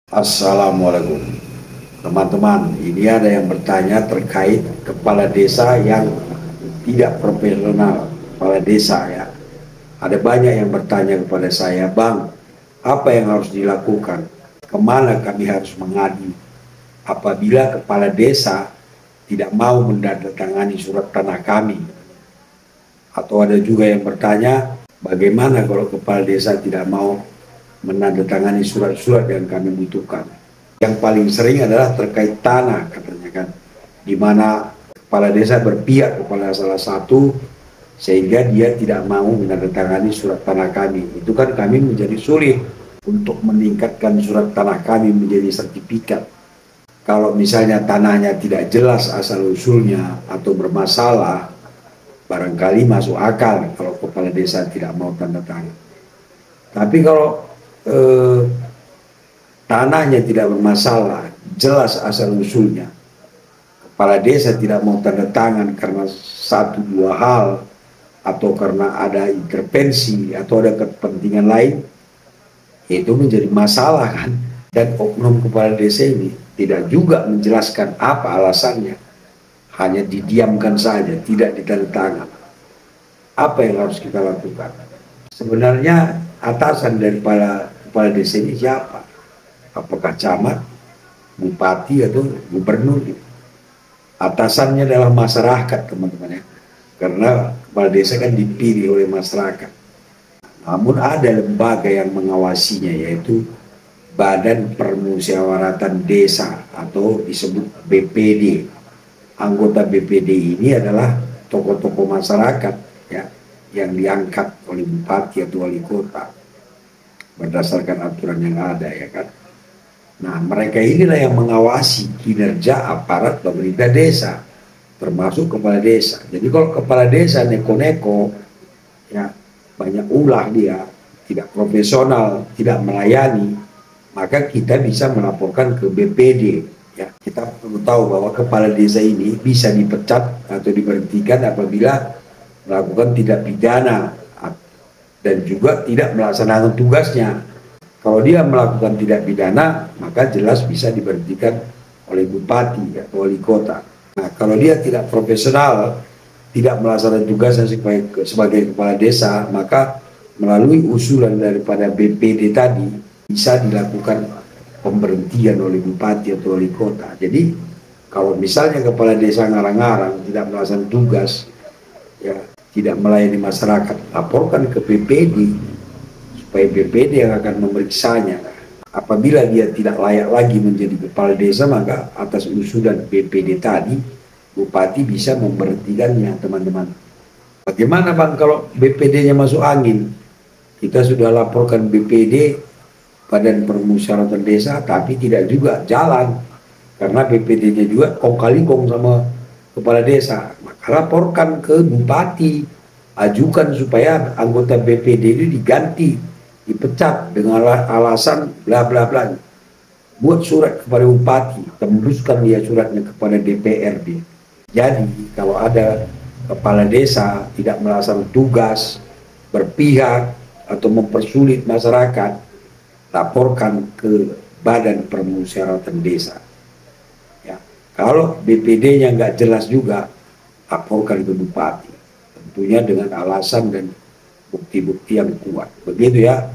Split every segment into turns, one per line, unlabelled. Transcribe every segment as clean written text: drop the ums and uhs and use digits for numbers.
Assalamualaikum teman-teman. Ini ada yang bertanya terkait kepala desa yang tidak profesional. Kepala desa ya, ada banyak yang bertanya kepada saya, Bang, apa yang harus dilakukan, kemana kami harus mengadu apabila kepala desa tidak mau menandatangani surat tanah kami. Atau ada juga yang bertanya, bagaimana kalau kepala desa tidak mau menandatangani surat-surat yang kami butuhkan. Yang paling sering adalah terkait tanah, katanya kan, di mana kepala desa berpihak kepada salah satu sehingga dia tidak mau menandatangani surat tanah kami. Itu kan kami menjadi sulit untuk meningkatkan surat tanah kami menjadi sertifikat. Kalau misalnya tanahnya tidak jelas asal usulnya atau bermasalah, barangkali masuk akal kalau kepala desa tidak mau tanda tangan. Tapi kalau tanahnya tidak bermasalah, jelas asal usulnya, kepala desa tidak mau tanda tangan karena satu dua hal, atau karena ada intervensi atau ada kepentingan lain, itu menjadi masalah kan. Dan oknum kepala desa ini tidak juga menjelaskan apa alasannya, hanya didiamkan saja, tidak ditandatangan. Apa yang harus kita lakukan? Sebenarnya atasan daripada kepala desa ini siapa? Apakah camat, bupati, atau gubernur? Atasannya adalah masyarakat, teman-teman ya. Karena kepala desa kan dipilih oleh masyarakat. Namun ada lembaga yang mengawasinya, yaitu Badan Permusyawaratan Desa atau disebut BPD. Anggota BPD ini adalah tokoh-tokoh masyarakat ya, yang diangkat oleh bupati atau wali kota berdasarkan aturan yang ada ya kan. Nah, mereka inilah yang mengawasi kinerja aparat pemerintah desa, termasuk kepala desa. Jadi kalau kepala desa neko-neko ya, banyak ulah dia, tidak profesional, tidak melayani, maka kita bisa melaporkan ke BPD ya. Kita perlu tahu bahwa kepala desa ini bisa dipecat atau diberhentikan apabila melakukan tindak pidana dan juga tidak melaksanakan tugasnya. Kalau dia melakukan tindak pidana, maka jelas bisa diberhentikan oleh bupati atau wali kota. Nah, kalau dia tidak profesional, tidak melaksanakan tugasnya sebagai kepala desa, maka melalui usulan daripada BPD tadi bisa dilakukan pemberhentian oleh bupati atau wali kota. Jadi kalau misalnya kepala desa ngarang-ngarang tidak melaksanakan tugas, ya tidak melayani masyarakat, laporkan ke BPD supaya BPD yang akan memeriksanya. Apabila dia tidak layak lagi menjadi kepala desa, maka atas usulan BPD tadi bupati bisa memberhentikannya, teman-teman. Bagaimana Bang kalau BPD-nya masuk angin? Kita sudah laporkan BPD, Badan Permusyawaratan Desa, tapi tidak juga jalan karena BPD-nya juga kong kali kong sama kepala desa. Maka laporkan ke bupati, ajukan supaya anggota BPD ini diganti, dipecat dengan alasan bla bla bla. Buat surat kepada bupati, tembuskan dia suratnya kepada DPRD. Jadi kalau ada kepala desa tidak melaksanakan tugas, berpihak atau mempersulit masyarakat, laporkan ke Badan Permusyawaratan Desa. Ya, kalau BPD-nya nggak jelas juga, laporkan ke bupati. Tentunya dengan alasan dan bukti-bukti yang kuat. Begitu ya.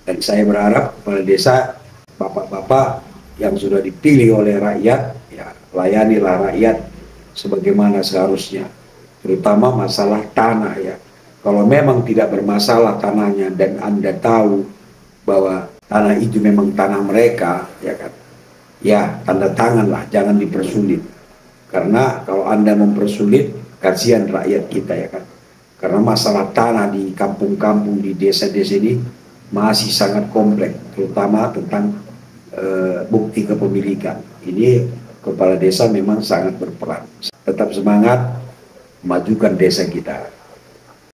Dan saya berharap kepala desa, bapak-bapak yang sudah dipilih oleh rakyat, ya layanilah rakyat sebagaimana seharusnya. Terutama masalah tanah ya. Kalau memang tidak bermasalah tanahnya dan Anda tahu bahwa tanah itu memang tanah mereka, ya kan, ya tanda tanganlah, jangan dipersulit. Karena kalau Anda mempersulit, kasihan rakyat kita ya kan. Karena masalah tanah di kampung-kampung, di desa-desa ini masih sangat kompleks, terutama tentang bukti kepemilikan. Ini kepala desa memang sangat berperan. Tetap semangat, majukan desa kita.